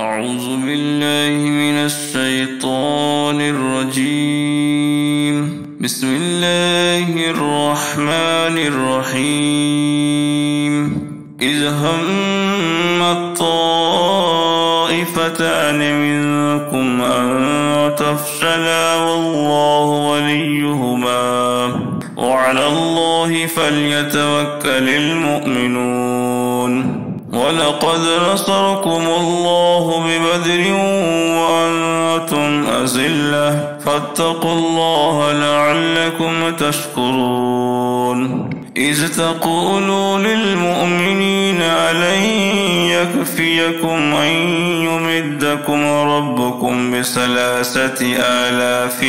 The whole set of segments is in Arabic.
أعوذ بالله من الشيطان الرجيم. بسم الله الرحمن الرحيم. إذ هم الطائفتان منكم أن تفشلا والله وليهما وعلى الله فليتوكل المؤمنون. ولقد نصركم الله ببدر وأنتم أذلة فاتقوا الله لعلكم تشكرون. إذ تقولوا للمؤمنين ألن يكفيكم أن يمدكم ربكم ب3,000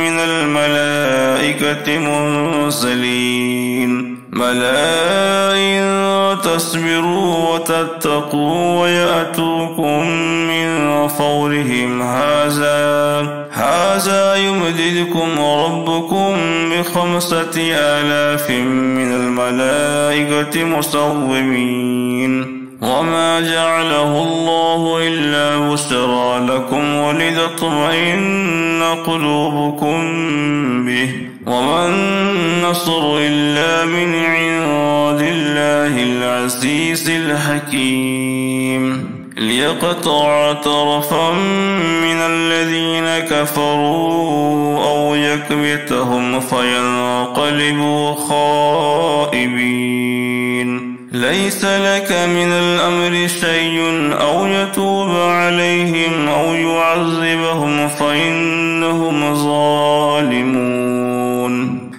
من الملائكة منزلين بلى إن تصبروا وتتقوا ويأتوكم من فورهم هذا يمددكم ربكم ب5,000 من الملائكة مسومين. وما جعله الله إلا بشرى لكم ولتطمئن قلوبكم به وما النصر إلا من عند الله العزيز الحكيم. ليقطع طرفا من الذين كفروا أو يكبتهم فينقلبوا خائبين. ليس لك من الأمر شيء أو يتوب عليهم أو يعذبهم فإنهم ظالمون.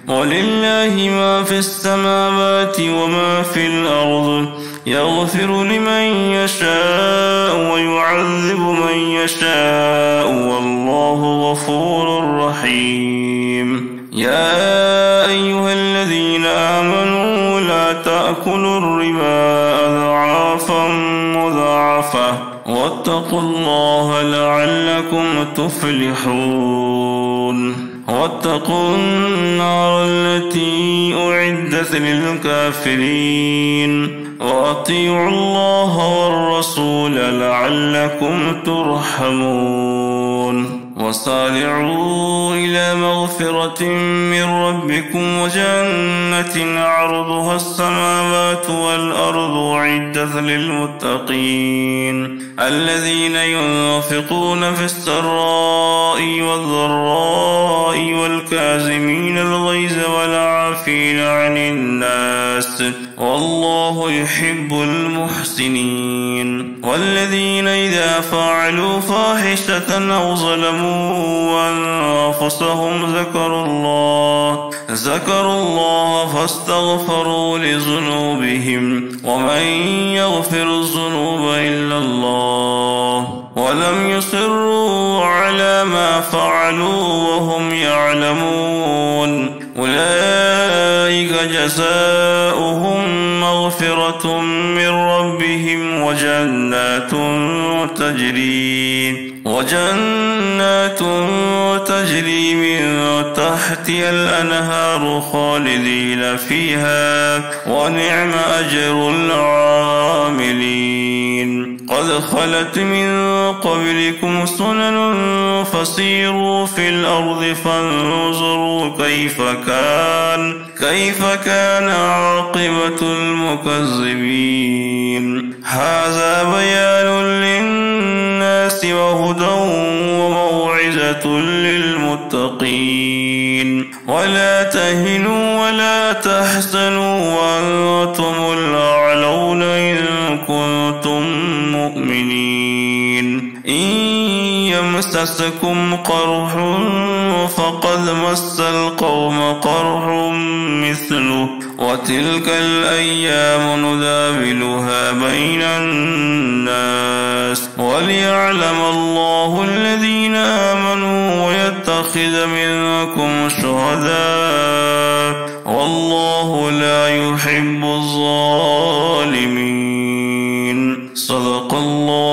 ولله ما في السماوات وما في الأرض يغفر لمن يشاء ويعذب من يشاء والله غفور رحيم. يا أيها الذين آمنوا لا تأكلوا الربا أضعافا مضاعفة واتقوا الله لعلكم تفلحون. واتقوا النار التي أعدت للكافرين وأطيعوا الله والرسول لعلكم ترحمون. وسارعوا إلى مغفرة من ربكم وجنة عرضها السماوات والأرض أعدت للمتقين الذين ينفقون في السراء والضراء والكاظمين الغيظ والعافين عن الناس والله يحب المحسنين. والذين إذا فعلوا فاحشة أو ظلموا أنفسهم ذكروا الله فاستغفروا لذنوبهم ومن يغفر الذنوب إلا الله ولم يصروا على ما فعلوا وهم يعلمون. أولئك جزاؤهم مغفرة من ربهم وجنات تجري من تحتها الأنهار خالدين فيها ونعم أجر العاملين. قد خلت من قبلكم سنن فسيروا في الأرض فانظروا كيف كان عاقبة المكذبين. هذا بيان للناس وهدى وموعظة للمتقين. ولا تهنوا ولا تحزنوا وأنتم الأعلون إن كنتم مؤمنين. إن يمسسكم قرح فقد مس القوم قرح مثله وتلك الأيام نداولها بين الناس وليعلم الله الذين آمنوا ويتخذ منكم شهداء والله لا يحب الظالمين. صدق الله